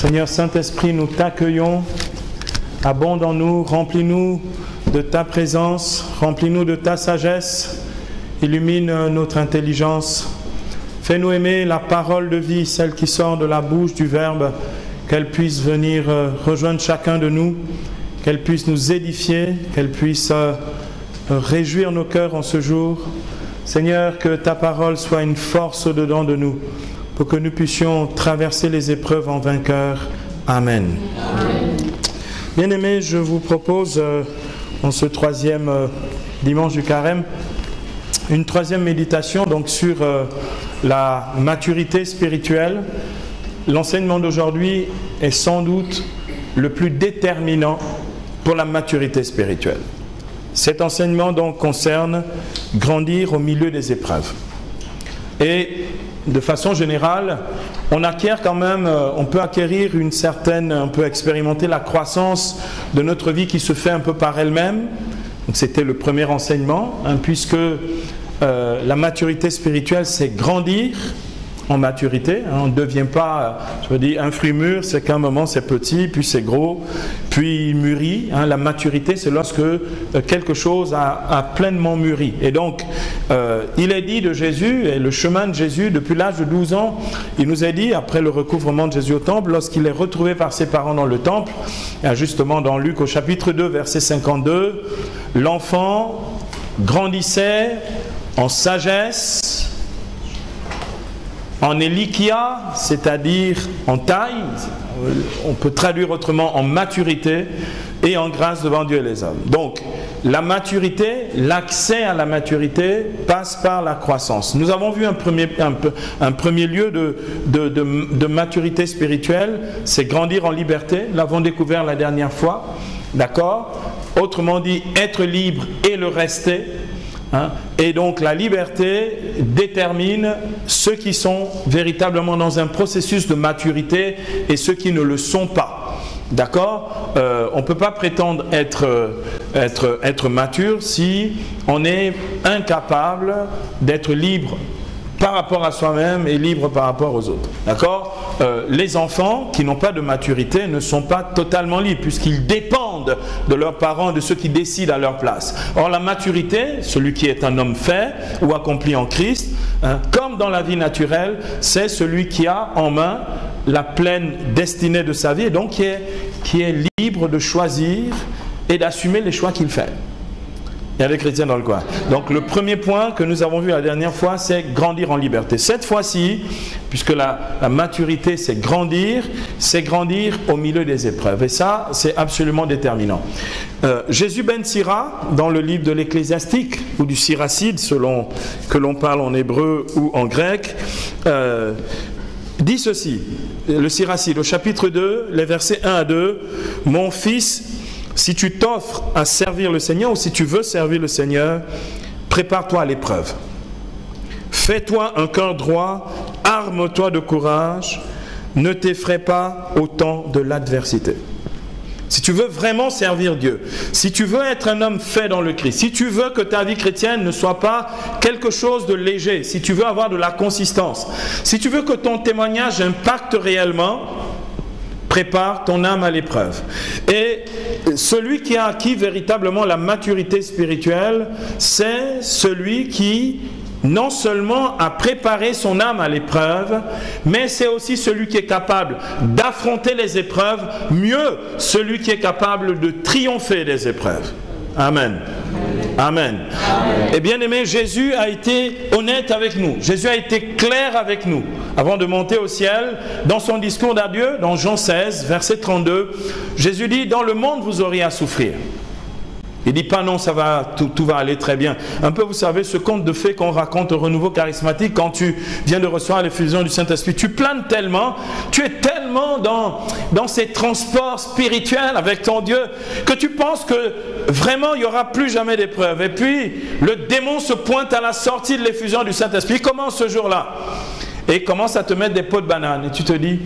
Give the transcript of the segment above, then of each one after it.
Seigneur Saint-Esprit, nous t'accueillons, abonde en nous, remplis-nous de ta présence, remplis-nous de ta sagesse, illumine notre intelligence. Fais-nous aimer la parole de vie, celle qui sort de la bouche du Verbe, qu'elle puisse venir rejoindre chacun de nous, qu'elle puisse nous édifier, qu'elle puisse réjouir nos cœurs en ce jour. Seigneur, que ta parole soit une force au-dedans de nous, pour que nous puissions traverser les épreuves en vainqueurs. Amen. Amen. Bien-aimés, je vous propose, en ce troisième dimanche du Carême, une troisième méditation donc sur la maturité spirituelle. L'enseignement d'aujourd'hui est sans doute le plus déterminant pour la maturité spirituelle. Cet enseignement donc concerne grandir au milieu des épreuves. Et de façon générale, on peut acquérir une certaine, on peut expérimenter la croissance de notre vie qui se fait un peu par elle-même. Donc c'était le premier enseignement, puisque la maturité spirituelle, c'est grandir en maturité. On ne devient pas, un fruit mûr, c'est qu'à un moment c'est petit, puis c'est gros, puis il mûrit. La maturité, c'est lorsque quelque chose a pleinement mûri. Et donc, il est dit de Jésus, et le chemin de Jésus, depuis l'âge de 12 ans, il nous est dit, après le recouvrement de Jésus au temple, lorsqu'il est retrouvé par ses parents dans le temple, justement dans Luc au chapitre 2, verset 52, l'enfant grandissait en sagesse, en élikia, c'est-à-dire en taille, on peut traduire autrement en maturité, et en grâce devant Dieu et les hommes. Donc, la maturité, l'accès à la maturité passe par la croissance. Nous avons vu un premier lieu de maturité spirituelle, c'est grandir en liberté. Nous l'avons découvert la dernière fois, d'accord? Autrement dit, être libre et le rester. Et donc la liberté détermine ceux qui sont véritablement dans un processus de maturité et ceux qui ne le sont pas. D'accord? On ne peut pas prétendre être mature si on est incapable d'être libre par rapport à soi-même et libre par rapport aux autres. D'accord? Les enfants qui n'ont pas de maturité ne sont pas totalement libres puisqu'ils dépendent de leurs parents, de ceux qui décident à leur place. Or la maturité, celui qui est un homme fait ou accompli en Christ, comme dans la vie naturelle, c'est celui qui a en main la pleine destinée de sa vie et donc qui est libre de choisir et d'assumer les choix qu'il fait. Il y a des chrétiens dans le coin. Donc le premier point que nous avons vu la dernière fois, c'est grandir en liberté. Cette fois-ci, puisque la maturité c'est grandir au milieu des épreuves. Et ça, c'est absolument déterminant. Jésus ben Sira, dans le livre de l'Ecclésiastique, ou du Siracide, selon que l'on parle en hébreu ou en grec, dit ceci, le Siracide, au chapitre 2, les versets 1 à 2, « Mon fils, si tu t'offres à servir le Seigneur ou si tu veux servir le Seigneur, prépare-toi à l'épreuve. Fais-toi un cœur droit, arme-toi de courage, ne t'effraie pas au temps de l'adversité. » Si tu veux vraiment servir Dieu, si tu veux être un homme fait dans le Christ, si tu veux que ta vie chrétienne ne soit pas quelque chose de léger, si tu veux avoir de la consistance, si tu veux que ton témoignage impacte réellement, prépare ton âme à l'épreuve. Et celui qui a acquis véritablement la maturité spirituelle, c'est celui qui non seulement a préparé son âme à l'épreuve, mais c'est aussi celui qui est capable d'affronter les épreuves, mieux, celui qui est capable de triompher des épreuves. Amen. Amen. Et bien aimé, Jésus a été honnête avec nous. Jésus a été clair avec nous. Avant de monter au ciel, dans son discours d'adieu, dans Jean 16, verset 32, Jésus dit, « Dans le monde, vous aurez à souffrir. » Il ne dit pas non, ça va, tout va aller très bien. Un peu, vous savez, ce conte de fées qu'on raconte au renouveau charismatique quand tu viens de recevoir l'effusion du Saint-Esprit. Tu planes tellement, tu es tellement dans ces transports spirituels avec ton Dieu que tu penses que vraiment il n'y aura plus jamais d'épreuve. Et puis, le démon se pointe à la sortie de l'effusion du Saint-Esprit. Il commence ce jour-là et il commence à te mettre des pots de banane. Et tu te dis,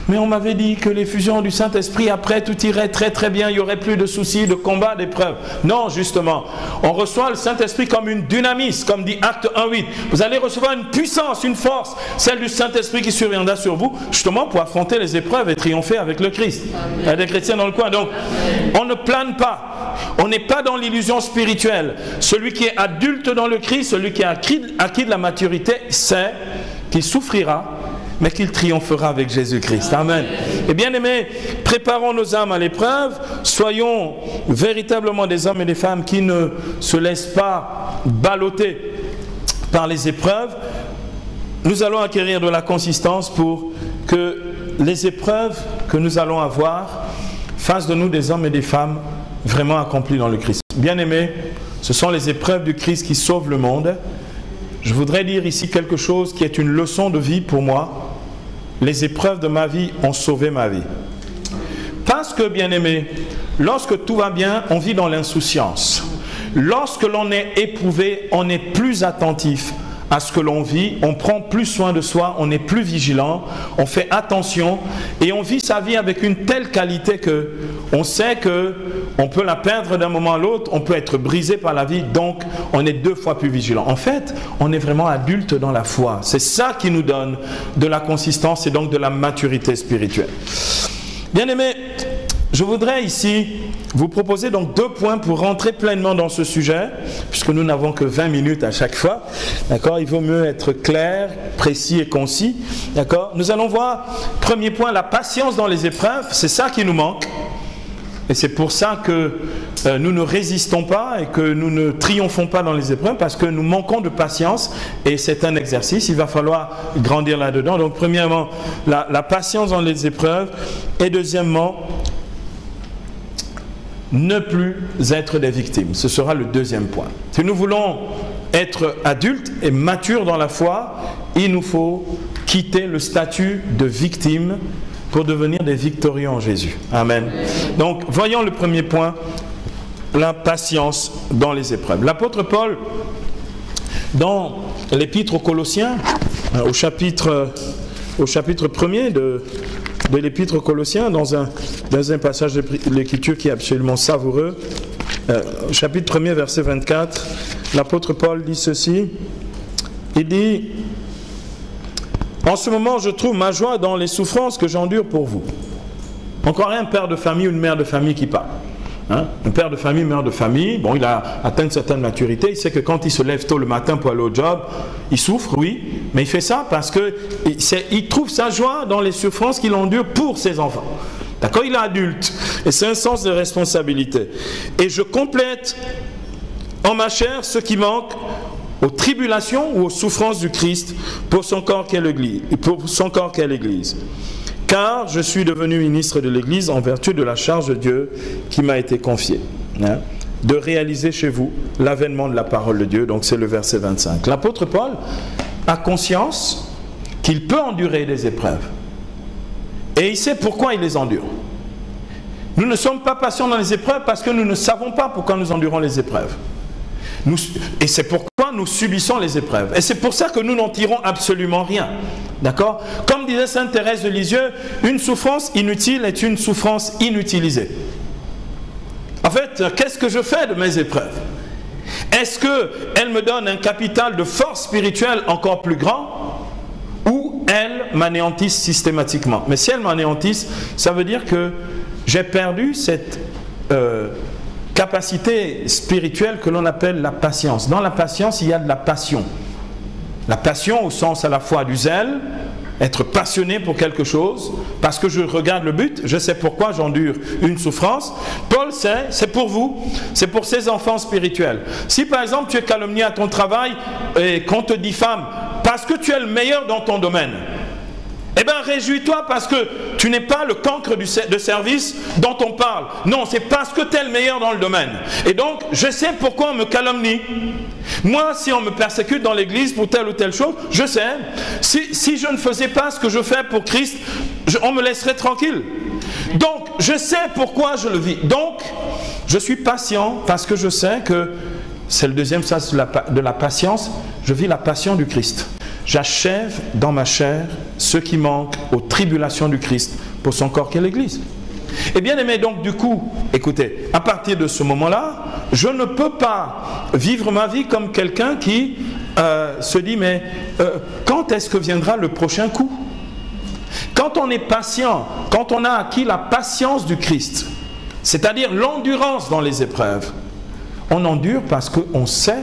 Mais on m'avait dit que l'effusion du Saint-Esprit, après, tout irait très très bien, il n'y aurait plus de soucis, de combats, d'épreuves. Non, justement, on reçoit le Saint-Esprit comme une dynamis, comme dit Acte 1:8. Vous allez recevoir une puissance, une force, celle du Saint-Esprit qui surviendra sur vous, justement pour affronter les épreuves et triompher avec le Christ. Il y a des chrétiens dans le coin, donc on ne plane pas. On n'est pas dans l'illusion spirituelle. Celui qui est adulte dans le Christ, celui qui a acquis de la maturité, sait qu'il souffrira, mais qu'il triomphera avec Jésus-Christ. Amen. Et bien aimés, préparons nos âmes à l'épreuve, soyons véritablement des hommes et des femmes qui ne se laissent pas balloter par les épreuves. Nous allons acquérir de la consistance pour que les épreuves que nous allons avoir fassent de nous des hommes et des femmes vraiment accomplis dans le Christ. Bien aimés, ce sont les épreuves du Christ qui sauvent le monde. Je voudrais dire ici quelque chose qui est une leçon de vie pour moi. Les épreuves de ma vie ont sauvé ma vie. Parce que, bien aimé, lorsque tout va bien, on vit dans l'insouciance. Lorsque l'on est éprouvé, on est plus attentif à ce que l'on vit, on prend plus soin de soi, on est plus vigilant, on fait attention et on vit sa vie avec une telle qualité que on sait que on peut la perdre d'un moment à l'autre, on peut être brisé par la vie, donc on est 2 fois plus vigilant. En fait, on est vraiment adulte dans la foi. C'est ça qui nous donne de la consistance et donc de la maturité spirituelle. Bien aimés, je voudrais ici vous proposer donc 2 points pour rentrer pleinement dans ce sujet, puisque nous n'avons que 20 minutes à chaque fois. D'accord ? Il vaut mieux être clair, précis et concis. D'accord ? Nous allons voir, premier point, la patience dans les épreuves. C'est ça qui nous manque. Et c'est pour ça que nous ne résistons pas et que nous ne triomphons pas dans les épreuves, parce que nous manquons de patience et c'est un exercice. Il va falloir grandir là-dedans. Donc premièrement, la patience dans les épreuves et deuxièmement, ne plus être des victimes. Ce sera le 2e point. Si nous voulons être adultes et matures dans la foi, il nous faut quitter le statut de victime pour devenir des victorieux en Jésus. Amen. Donc, voyons le premier point, la patience dans les épreuves. L'apôtre Paul, dans l'épître aux Colossiens, au chapitre 1er de l'épître aux Colossiens, dans un passage de l'Écriture qui est absolument savoureux, chapitre 1er, verset 24, l'apôtre Paul dit ceci, il dit « En ce moment, je trouve ma joie dans les souffrances que j'endure pour vous. » Encore un père de famille ou une mère de famille qui parle. Hein? Un père de famille, mère de famille, bon, il a atteint une certaine maturité, il sait que quand il se lève tôt le matin pour aller au job, il souffre, oui, mais il fait ça parce qu'il trouve sa joie dans les souffrances qu'il endure pour ses enfants. D'accord? Il est adulte, et c'est un sens de responsabilité. Et je complète en ma chair ce qui manque aux tribulations ou aux souffrances du Christ pour son corps qu'est l'Église. Car je suis devenu ministre de l'Église en vertu de la charge de Dieu qui m'a été confiée, hein, de réaliser chez vous l'avènement de la parole de Dieu. Donc c'est le verset 25. L'apôtre Paul a conscience qu'il peut endurer des épreuves. Et il sait pourquoi il les endure. Nous ne sommes pas patients dans les épreuves parce que nous ne savons pas pourquoi nous endurons les épreuves. Et c'est pourquoi nous subissons les épreuves. Et c'est pour ça que nous n'en tirons absolument rien. D'accord? Comme disait Sainte Thérèse de Lisieux, une souffrance inutile est une souffrance inutilisée. En fait, qu'est-ce que je fais de mes épreuves? Est-ce qu'elles me donnent un capital de force spirituelle encore plus grand ou elles m'anéantissent systématiquement? Mais si elles m'anéantissent, ça veut dire que j'ai perdu cette capacité spirituelle que l'on appelle la patience. Dans la patience, il y a de la passion. La passion au sens à la fois du zèle, être passionné pour quelque chose, parce que je regarde le but, je sais pourquoi j'endure une souffrance. Paul sait, c'est pour vous, c'est pour ses enfants spirituels. Si par exemple tu es calomnié à ton travail et qu'on te diffame parce que tu es le meilleur dans ton domaine, eh bien réjouis-toi parce que tu n'es pas le cancre de service dont on parle. Non, c'est parce que tu es le meilleur dans le domaine. Et donc, je sais pourquoi on me calomnie. Moi, si on me persécute dans l'église pour telle ou telle chose, je sais. Si je ne faisais pas ce que je fais pour Christ, on me laisserait tranquille. Donc, je sais pourquoi je le vis. Donc, je suis patient parce que je sais que c'est le deuxième sens de la patience. Je vis la passion du Christ. J'achève dans ma chair ce qui manque aux tribulations du Christ pour son corps qu'est l'Église. Et bien aimé, donc du coup, écoutez, à partir de ce moment-là, je ne peux pas vivre ma vie comme quelqu'un qui se dit, mais quand est-ce que viendra le prochain coup? Quand on est patient, quand on a acquis la patience du Christ, c'est-à-dire l'endurance dans les épreuves, on endure parce qu'on sait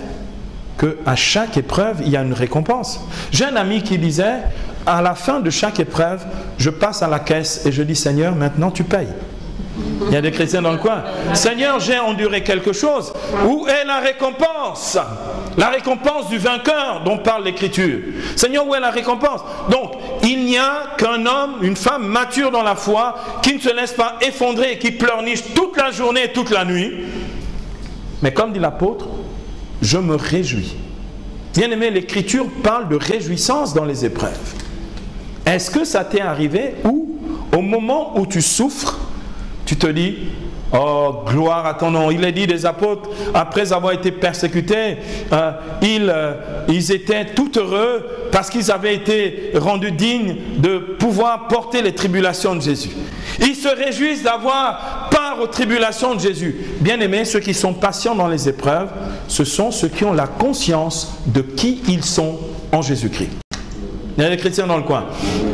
qu'à chaque épreuve, il y a une récompense. J'ai un ami qui disait, à la fin de chaque épreuve, je passe à la caisse et je dis, Seigneur, maintenant tu payes. Il y a des chrétiens dans le coin. Seigneur, j'ai enduré quelque chose. Où est la récompense? La récompense du vainqueur dont parle l'Écriture. Seigneur, où est la récompense? Donc, il n'y a qu'un homme, une femme mature dans la foi, qui ne se laisse pas effondrer et qui pleurniche toute la journée et toute la nuit. Mais comme dit l'apôtre, je me réjouis. Bien aimé, l'Écriture parle de réjouissance dans les épreuves. Est-ce que ça t'est arrivé où, au moment où tu souffres, tu te dis, oh, gloire à ton nom. Il est dit des apôtres, après avoir été persécutés, ils étaient tout heureux parce qu'ils avaient été rendus dignes de pouvoir porter les tribulations de Jésus. Ils se réjouissent d'avoir part aux tribulations de Jésus. Bien aimés, ceux qui sont patients dans les épreuves, ce sont ceux qui ont la conscience de qui ils sont en Jésus-Christ. Il y a des chrétiens dans le coin.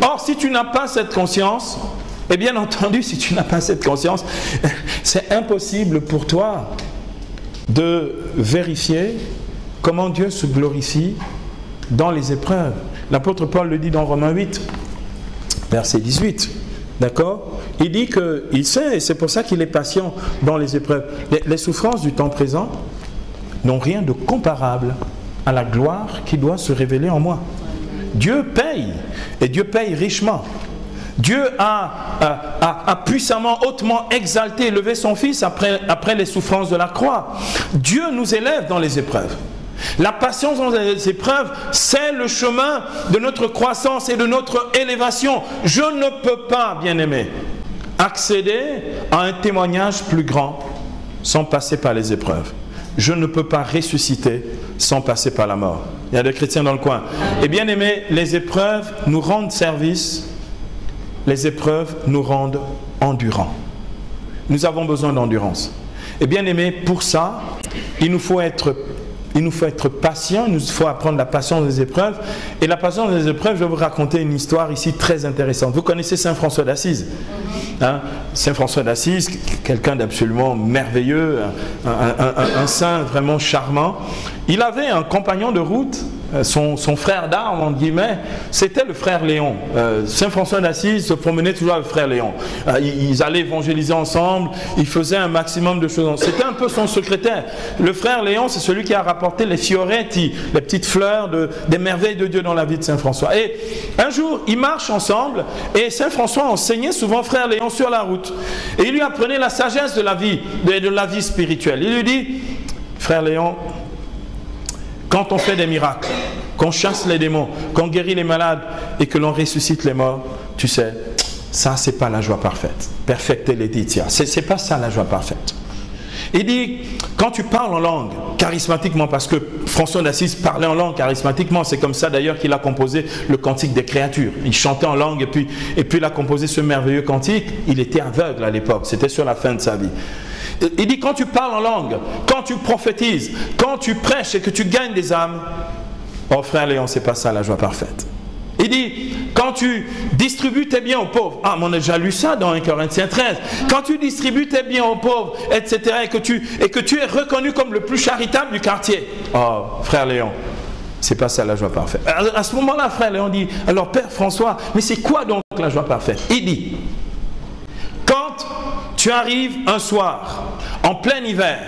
Or, si tu n'as pas cette conscience, et bien entendu, si tu n'as pas cette conscience, c'est impossible pour toi de vérifier comment Dieu se glorifie dans les épreuves. L'apôtre Paul le dit dans Romains 8, verset 18. D'accord? Il dit qu'il sait, et c'est pour ça qu'il est patient dans les épreuves. Les souffrances du temps présent n'ont rien de comparable à la gloire qui doit se révéler en moi. Dieu paye, et Dieu paye richement. Dieu a puissamment, hautement exalté, élevé son Fils après les souffrances de la croix. Dieu nous élève dans les épreuves. La patience dans les épreuves, c'est le chemin de notre croissance et de notre élévation. Je ne peux pas, bien-aimé, accéder à un témoignage plus grand sans passer par les épreuves. Je ne peux pas ressusciter sans passer par la mort. Il y a des chrétiens dans le coin. Et bien aimé, les épreuves nous rendent service. Les épreuves nous rendent endurants. Nous avons besoin d'endurance. Et bien aimé, pour ça, il nous faut être patient, il nous faut apprendre la patience des épreuves. Et la patience des épreuves, je vais vous raconter une histoire ici très intéressante. Vous connaissez Saint François d'Assise, hein? Saint François d'Assise, quelqu'un d'absolument merveilleux, un saint vraiment charmant. Il avait un compagnon de route, son frère d'armes, entre guillemets, c'était le frère Léon. Saint François d'Assise se promenait toujours avec le frère Léon. Ils allaient évangéliser ensemble, ils faisaient un maximum de choses. C'était un peu son secrétaire. Le frère Léon, c'est celui qui a rapporté les fioretti, les petites fleurs des merveilles de Dieu dans la vie de Saint François. Et un jour, ils marchent ensemble et Saint François enseignait souvent frère Léon sur la route. Et il lui apprenait la sagesse de la vie spirituelle. Il lui dit, frère Léon, quand on fait des miracles, qu'on chasse les démons, qu'on guérit les malades et que l'on ressuscite les morts, tu sais, ça c'est pas la joie parfaite. Perfecte laetitia. C'est pas ça la joie parfaite. Il dit, quand tu parles en langue, charismatiquement, parce que François d'Assise parlait en langue charismatiquement, c'est comme ça d'ailleurs qu'il a composé le cantique des créatures. Il chantait en langue et puis il a composé ce merveilleux cantique. Il était aveugle à l'époque, c'était sur la fin de sa vie. Il dit, quand tu parles en langue, quand tu prophétises, quand tu prêches et que tu gagnes des âmes, oh frère Léon, c'est pas ça la joie parfaite. Il dit, quand tu distribues tes biens aux pauvres, ah, on a déjà lu ça dans 1 Corinthiens 13, quand tu distribues tes biens aux pauvres, etc., et que tu es reconnu comme le plus charitable du quartier, oh frère Léon, c'est pas ça la joie parfaite. À ce moment-là, frère Léon dit, alors Père François, mais c'est quoi donc la joie parfaite? Il dit, quand tu arrives un soir, en plein hiver,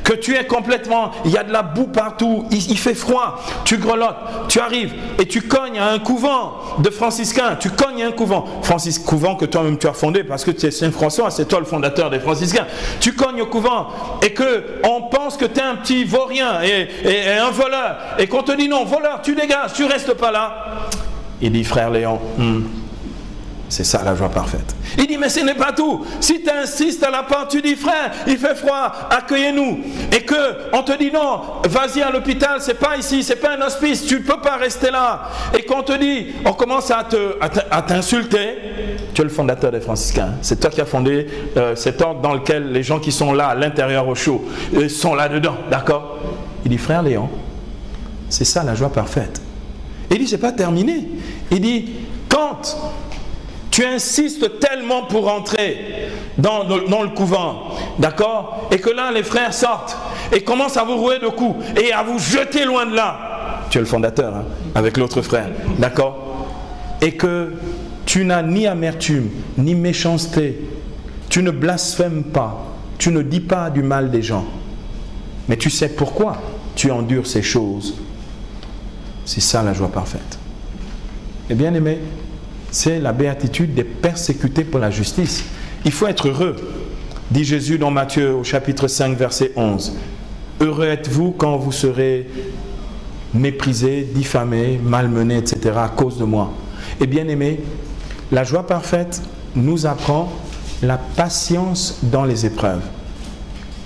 que tu es complètement, il y a de la boue partout, il fait froid, tu grelottes, tu arrives et tu cognes à un couvent de franciscains, tu cognes à un couvent que toi-même tu as fondé parce que tu es Saint François, c'est toi le fondateur des franciscains, tu cognes au couvent et qu'on pense que tu es un petit vaurien et un voleur et qu'on te dit non, voleur, tu dégages, tu restes pas là. Il dit frère Léon, C'est ça la joie parfaite. Il dit, mais ce n'est pas tout. Si tu insistes à la porte, tu dis, frère, il fait froid, accueillez-nous. Et qu'on te dit, non, vas-y à l'hôpital, c'est pas ici, c'est pas un hospice, tu ne peux pas rester là. Et qu'on te dit, on commence à t'insulter. Tu es le fondateur des franciscains. C'est toi qui as fondé cet ordre dans lequel les gens qui sont là, à l'intérieur au chaud, sont là-dedans. D'accord? Il dit, frère Léon, c'est ça la joie parfaite. Il dit, c'est pas terminé. Il dit, quand tu insistes tellement pour entrer dans le couvent, d'accord, et que là les frères sortent et commencent à vous rouer de coups et à vous jeter loin de là, tu es le fondateur, hein, avec l'autre frère, d'accord, et que tu n'as ni amertume, ni méchanceté, tu ne blasphèmes pas, tu ne dis pas du mal des gens, mais tu sais pourquoi tu endures ces choses. C'est ça la joie parfaite. Et bien aimé, c'est la béatitude des persécutés pour la justice. Il faut être heureux, dit Jésus dans Matthieu au chapitre 5 verset 11. Heureux êtes-vous quand vous serez méprisés, diffamés, malmenés, etc. à cause de moi. Et bien aimé, la joie parfaite nous apprend la patience dans les épreuves.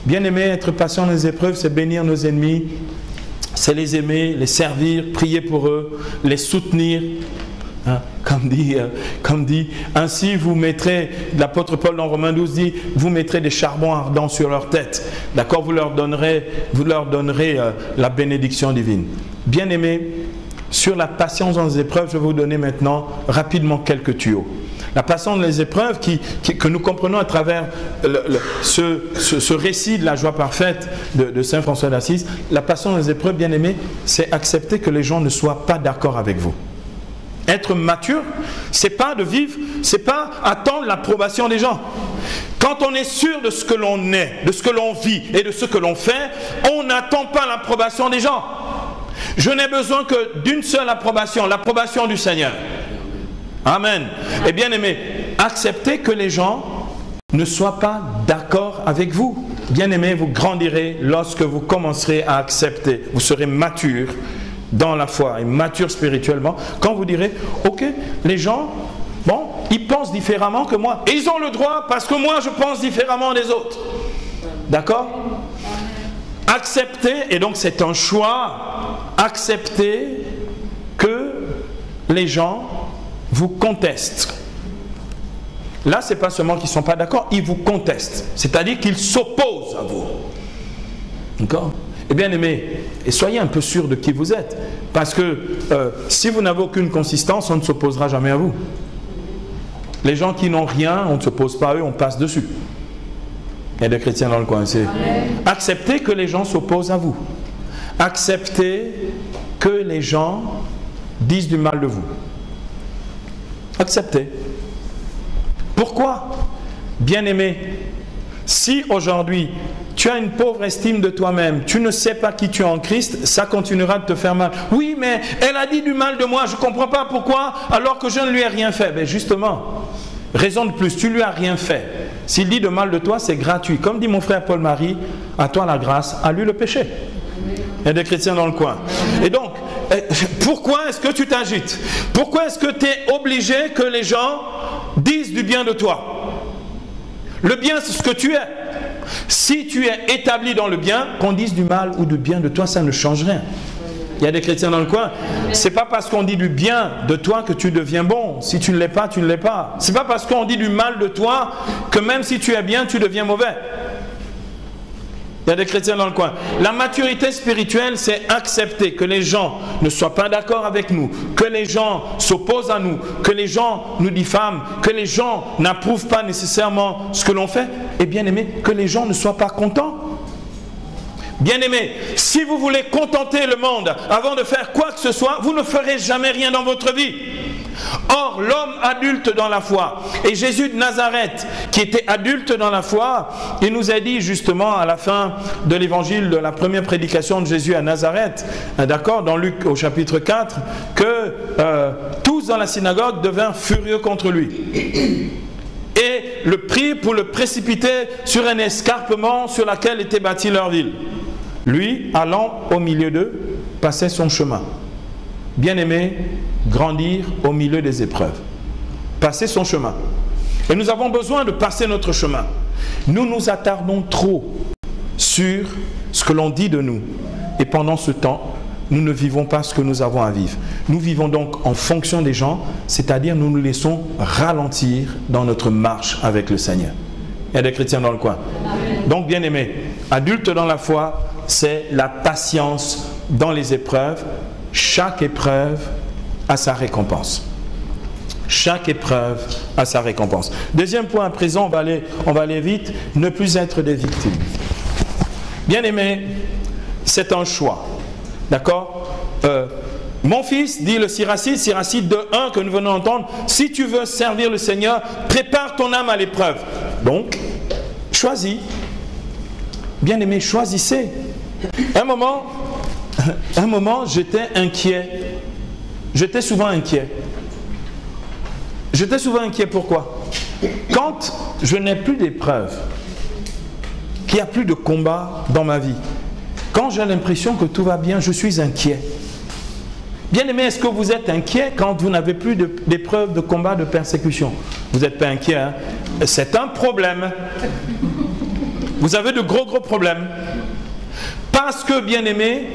Bien aimé, être patient dans les épreuves, c'est bénir nos ennemis, c'est les aimer, les servir, prier pour eux, les soutenir. Hein, comme dit, ainsi vous mettrez, l'apôtre Paul dans Romains 12 dit, vous mettrez des charbons ardents sur leur tête. D'accord, vous leur donnerez la bénédiction divine. Bien aimé, sur la patience dans les épreuves, je vais vous donner maintenant rapidement quelques tuyaux. La patience dans les épreuves que nous comprenons à travers ce récit de la joie parfaite de Saint François d'Assise. La patience dans les épreuves, bien aimé, c'est accepter que les gens ne soient pas d'accord avec vous. Être mature, c'est pas de vivre, c'est pas attendre l'approbation des gens. Quand on est sûr de ce que l'on est, de ce que l'on vit et de ce que l'on fait, on n'attend pas l'approbation des gens. Je n'ai besoin que d'une seule approbation, l'approbation du Seigneur. Amen. Et bien aimé, acceptez que les gens ne soient pas d'accord avec vous. Bien aimé, vous grandirez lorsque vous commencerez à accepter. Vous serez mature dans la foi et mature spirituellement, quand vous direz, ok, les gens, bon, ils pensent différemment que moi. Et ils ont le droit parce que moi, je pense différemment des autres. D'accord? Accepter, et donc c'est un choix, accepter que les gens vous contestent. Là, c'est pas seulement qu'ils ne sont pas d'accord, ils vous contestent. C'est-à-dire qu'ils s'opposent à vous. D'accord? Et bien aimé, et soyez un peu sûr de qui vous êtes. Parce que si vous n'avez aucune consistance, on ne s'opposera jamais à vous. Les gens qui n'ont rien, on ne s'oppose pas à eux, on passe dessus. Il y a des chrétiens dans le coin. Acceptez que les gens s'opposent à vous. Acceptez que les gens disent du mal de vous. Acceptez. Pourquoi? Bien aimé, si aujourd'hui tu as une pauvre estime de toi-même, tu ne sais pas qui tu es en Christ, ça continuera de te faire mal. Oui, mais elle a dit du mal de moi, je ne comprends pas pourquoi, alors que je ne lui ai rien fait. Ben justement, raison de plus, tu ne lui as rien fait. S'il dit de mal de toi, c'est gratuit. Comme dit mon frère Paul-Marie, à toi la grâce, à lui le péché. Il y a des chrétiens dans le coin. Et donc, pourquoi est-ce que tu t'agites? Pourquoi est-ce que tu es obligé que les gens disent du bien de toi? Le bien, c'est ce que tu es. Si tu es établi dans le bien, qu'on dise du mal ou du bien de toi, ça ne change rien. Il y a des chrétiens dans le coin. C'est pas parce qu'on dit du bien de toi que tu deviens bon. Si tu ne l'es pas, tu ne l'es pas. C'est pas parce qu'on dit du mal de toi que même si tu es bien, tu deviens mauvais. Il y a des chrétiens dans le coin. La maturité spirituelle, c'est accepter que les gens ne soient pas d'accord avec nous, que les gens s'opposent à nous, que les gens nous diffament, que les gens n'approuvent pas nécessairement ce que l'on fait, et bien aimé, que les gens ne soient pas contents. Bien aimé, si vous voulez contenter le monde avant de faire quoi que ce soit, vous ne ferez jamais rien dans votre vie. Or, l'homme adulte dans la foi, et Jésus de Nazareth, qui était adulte dans la foi, il nous a dit justement à la fin de l'évangile de la première prédication de Jésus à Nazareth, d'accord, dans Luc au chapitre 4, que tous dans la synagogue devinrent furieux contre lui. Et le prient pour le précipiter sur un escarpement sur lequel était bâtie leur ville. Lui, allant au milieu d'eux, passait son chemin. Bien-aimé, grandir au milieu des épreuves. passer son chemin. Et nous avons besoin de passer notre chemin. Nous nous attardons trop sur ce que l'on dit de nous. Et pendant ce temps, nous ne vivons pas ce que nous avons à vivre. Nous vivons donc en fonction des gens, c'est-à-dire nous nous laissons ralentir dans notre marche avec le Seigneur. Il y a des chrétiens dans le coin. Donc, bien aimés, adultes dans la foi, c'est la patience dans les épreuves. Chaque épreuve a sa récompense. Chaque épreuve a sa récompense. Deuxième point à présent, on va aller vite, ne plus être des victimes. Bien aimé, c'est un choix. D'accord? Mon fils, dit le Siracide 2:1 que nous venons d'entendre, si tu veux servir le Seigneur, prépare ton âme à l'épreuve. Donc, choisis. Bien aimé, choisissez. Un moment, j'étais inquiet. J'étais souvent inquiet. J'étais souvent inquiet, pourquoi? Quand je n'ai plus d'épreuves, qu'il n'y a plus de combat dans ma vie, quand j'ai l'impression que tout va bien, je suis inquiet. Bien aimé, est-ce que vous êtes inquiet quand vous n'avez plus d'épreuves, de combat, de persécution? Vous n'êtes pas inquiet, hein? C'est un problème. Vous avez de gros problèmes. Parce que, bien aimé,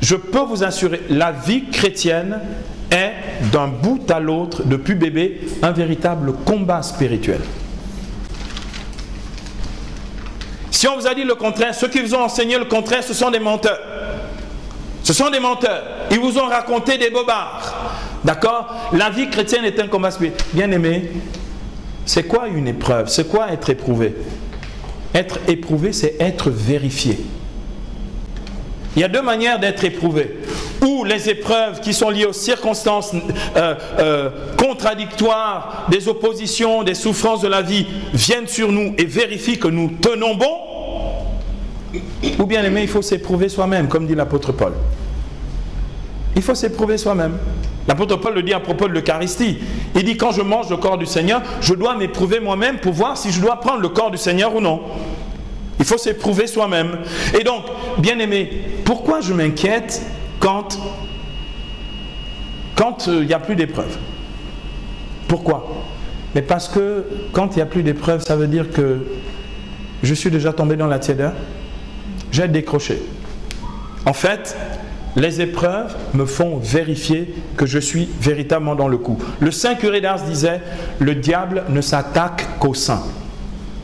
je peux vous assurer, la vie chrétienne est d'un bout à l'autre, depuis bébé, un véritable combat spirituel. Si on vous a dit le contraire, ceux qui vous ont enseigné le contraire, ce sont des menteurs. Ce sont des menteurs. Ils vous ont raconté des bobards. D'accord? La vie chrétienne est un combat spirituel. Bien aimé, c'est quoi une épreuve? C'est quoi être éprouvé? Être éprouvé, c'est être vérifié. Il y a deux manières d'être éprouvé. Ou les épreuves qui sont liées aux circonstances contradictoires, des oppositions, des souffrances de la vie viennent sur nous et vérifient que nous tenons bon. Ou bien aimé, il faut s'éprouver soi-même, comme dit l'apôtre Paul. Il faut s'éprouver soi-même. L'apôtre Paul le dit à propos de l'Eucharistie. Il dit, quand je mange le corps du Seigneur, je dois m'éprouver moi-même pour voir si je dois prendre le corps du Seigneur ou non. Il faut s'éprouver soi-même. Et donc, bien aimé, pourquoi je m'inquiète quand il n'y a plus d'épreuves? Pourquoi? Mais parce que quand il n'y a plus d'épreuves, ça veut dire que je suis déjà tombé dans la tiédeur. J'ai décroché. En fait, les épreuves me font vérifier que je suis véritablement dans le coup. Le saint curé d'Ars disait, le diable ne s'attaque qu'aux saints.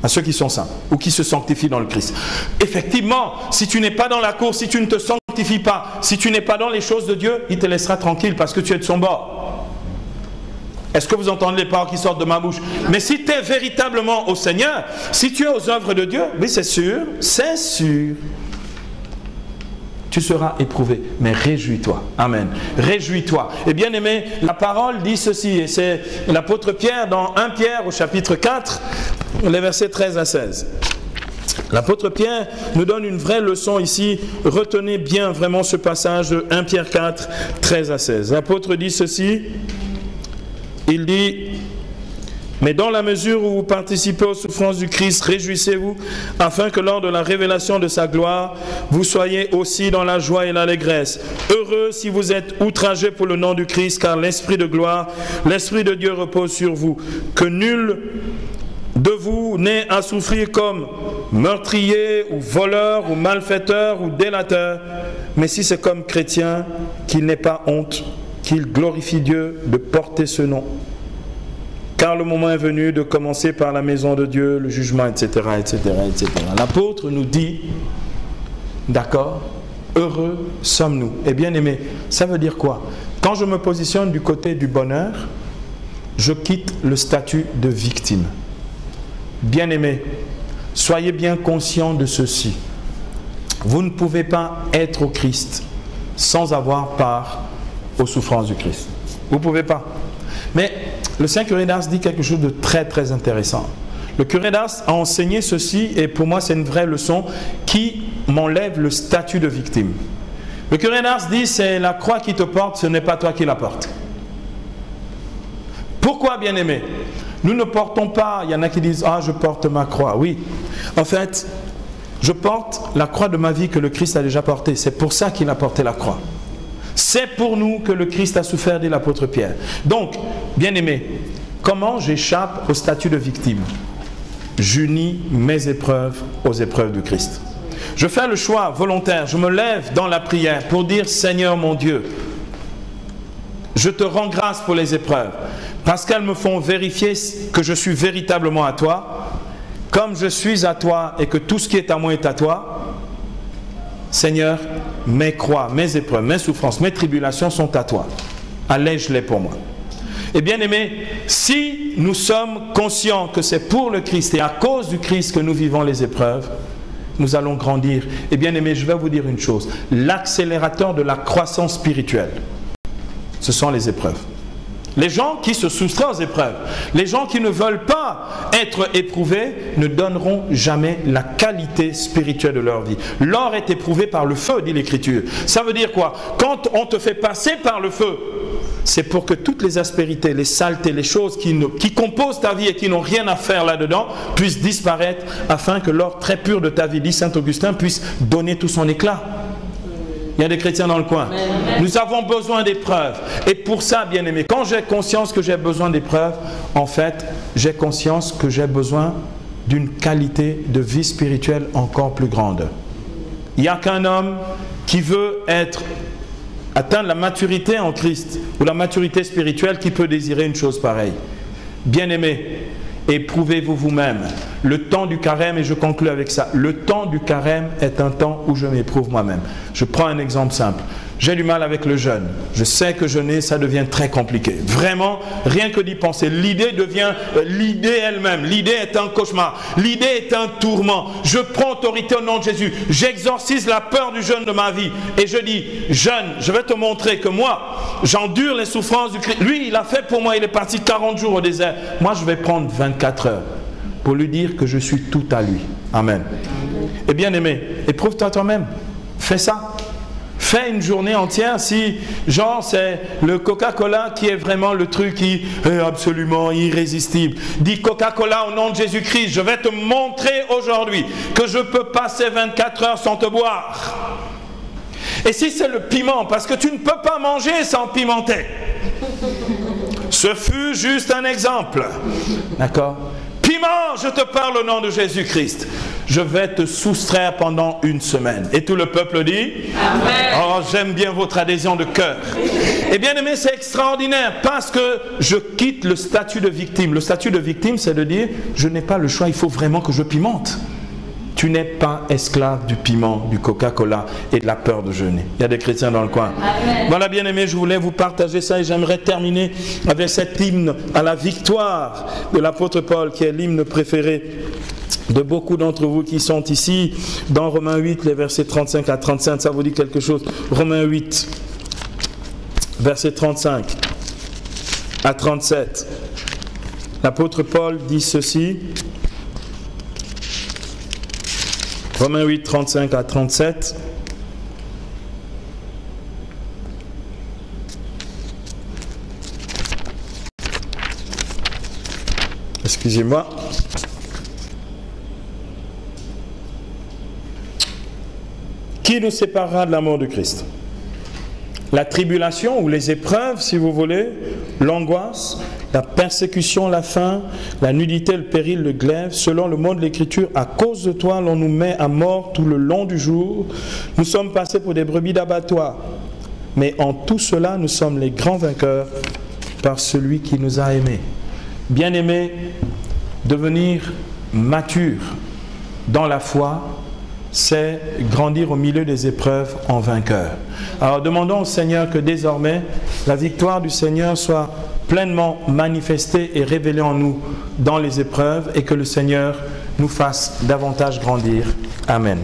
À ceux qui sont saints ou qui se sanctifient dans le Christ. Effectivement, si tu n'es pas dans la course, si tu ne te sanctifies pas, si tu n'es pas dans les choses de Dieu, il te laissera tranquille parce que tu es de son bord. Est-ce que vous entendez les paroles qui sortent de ma bouche? Mais si tu es véritablement au Seigneur, si tu es aux œuvres de Dieu, oui, c'est sûr, tu seras éprouvé, mais réjouis-toi. Amen. Réjouis-toi. Et bien aimé, la parole dit ceci, et c'est l'apôtre Pierre dans 1 Pierre au chapitre 4, les versets 13 à 16. L'apôtre Pierre nous donne une vraie leçon ici. Retenez bien vraiment ce passage de 1 Pierre 4, 13 à 16. L'apôtre dit ceci, il dit... Mais dans la mesure où vous participez aux souffrances du Christ, réjouissez-vous, afin que lors de la révélation de sa gloire, vous soyez aussi dans la joie et l'allégresse. Heureux si vous êtes outragés pour le nom du Christ, car l'Esprit de gloire, l'Esprit de Dieu repose sur vous. Que nul de vous n'ait à souffrir comme meurtrier, ou voleur, ou malfaiteur, ou délateur, mais si c'est comme chrétien, qu'il n'ait pas honte, qu'il glorifie Dieu de porter ce nom. Car le moment est venu de commencer par la maison de Dieu, le jugement, etc., etc., etc. L'apôtre nous dit, d'accord, heureux sommes-nous. Et bien aimé, ça veut dire quoi? Quand je me positionne du côté du bonheur, je quitte le statut de victime. Bien aimé, soyez bien conscients de ceci. Vous ne pouvez pas être au Christ sans avoir part aux souffrances du Christ. Vous ne pouvez pas. Mais le saint curé d'Ars dit quelque chose de très très intéressant. Le curé d'Ars a enseigné ceci, et pour moi c'est une vraie leçon qui m'enlève le statut de victime. Le curé d'Ars dit, c'est la croix qui te porte, ce n'est pas toi qui la portes. Pourquoi, bien aimé? Nous ne portons pas, il y en a qui disent, ah je porte ma croix. Oui, en fait, je porte la croix de ma vie que le Christ a déjà portée. C'est pour ça qu'il a porté la croix. C'est pour nous que le Christ a souffert, dit l'apôtre Pierre. Donc, bien aimé, Comment j'échappe au statut de victime? J'unis mes épreuves aux épreuves du Christ. Je fais le choix volontaire, je me lève dans la prière pour dire Seigneur mon Dieu, je te rends grâce pour les épreuves, parce qu'elles me font vérifier que je suis véritablement à toi. Comme je suis à toi et que tout ce qui est à moi est à toi, Seigneur, mes croix, mes épreuves, mes souffrances, mes tribulations sont à toi. Allège-les pour moi. Et bien aimés, si nous sommes conscients que c'est pour le Christ et à cause du Christ que nous vivons les épreuves, nous allons grandir. Et bien aimés, je vais vous dire une chose. L'accélérateur de la croissance spirituelle, ce sont les épreuves. Les gens qui se soustraient aux épreuves, les gens qui ne veulent pas être éprouvés, ne donneront jamais la qualité spirituelle de leur vie. L'or est éprouvé par le feu, dit l'Écriture. Ça veut dire quoi? Quand on te fait passer par le feu, c'est pour que toutes les aspérités, les saletés, les choses qui composent ta vie et qui n'ont rien à faire là-dedans puissent disparaître, afin que l'or très pur de ta vie, dit Saint Augustin, puisse donner tout son éclat. Il y a des chrétiens dans le coin. Nous avons besoin d'épreuves. Et pour ça, bien aimé, quand j'ai conscience que j'ai besoin d'épreuves, en fait, j'ai conscience que j'ai besoin d'une qualité de vie spirituelle encore plus grande. Il n'y a qu'un homme qui veut atteindre la maturité en Christ, ou la maturité spirituelle, qui peut désirer une chose pareille. Bien aimé, éprouvez-vous vous-même. Le temps du carême, et je conclue avec ça, le temps du carême est un temps où je m'éprouve moi-même. Je prends un exemple simple. J'ai du mal avec le jeûne. Je sais que jeûner, ça devient très compliqué. Vraiment, rien que d'y penser. L'idée elle-même. L'idée est un cauchemar. L'idée est un tourment. Je prends autorité au nom de Jésus. J'exorcise la peur du jeûne de ma vie. Et je dis, jeûne, je vais te montrer que moi, j'endure les souffrances du Christ. Lui, il a fait pour moi, il est parti 40 jours au désert. Moi, je vais prendre 24 heures pour lui dire que je suis tout à lui. Amen. Et bien aimé, éprouve-toi toi-même. Fais ça. Fais une journée entière. Si, genre, c'est le Coca-Cola qui est vraiment le truc qui est absolument irrésistible. Dis Coca-Cola au nom de Jésus-Christ, je vais te montrer aujourd'hui que je peux passer 24 heures sans te boire. Et si c'est le piment, parce que tu ne peux pas manger sans pimenter. Ce fut juste un exemple. D'accord? Piment, je te parle au nom de Jésus-Christ. Je vais te soustraire pendant une semaine. Et tout le peuple dit Amen. Oh, j'aime bien votre adhésion de cœur. Et bien aimé, c'est extraordinaire parce que je quitte le statut de victime. Le statut de victime, c'est de dire, je n'ai pas le choix, il faut vraiment que je pimente. Tu n'es pas esclave du piment, du Coca-Cola et de la peur de jeûner. Il y a des chrétiens dans le coin. Amen. Voilà, bien aimé, je voulais vous partager ça et j'aimerais terminer avec cet hymne à la victoire de l'apôtre Paul, qui est l'hymne préféré de beaucoup d'entre vous qui sont ici. Dans Romains 8, les versets 35 à 35, ça vous dit quelque chose? Romains 8, versets 35 à 37. L'apôtre Paul dit ceci. Romains 8, 35 à 37. Excusez-moi. Qui nous séparera de l'amour de Christ? La tribulation ou les épreuves, si vous voulez, l'angoisse, la persécution, la faim, la nudité, le péril, le glaive, selon le mot de l'Écriture, à cause de toi, l'on nous met à mort tout le long du jour. Nous sommes passés pour des brebis d'abattoir. Mais en tout cela, nous sommes les grands vainqueurs par celui qui nous a aimés. Bien-aimés, devenir mature dans la foi, c'est grandir au milieu des épreuves en vainqueur. Alors demandons au Seigneur que désormais, la victoire du Seigneur soit pleinement manifestée et révélée en nous dans les épreuves et que le Seigneur nous fasse davantage grandir. Amen.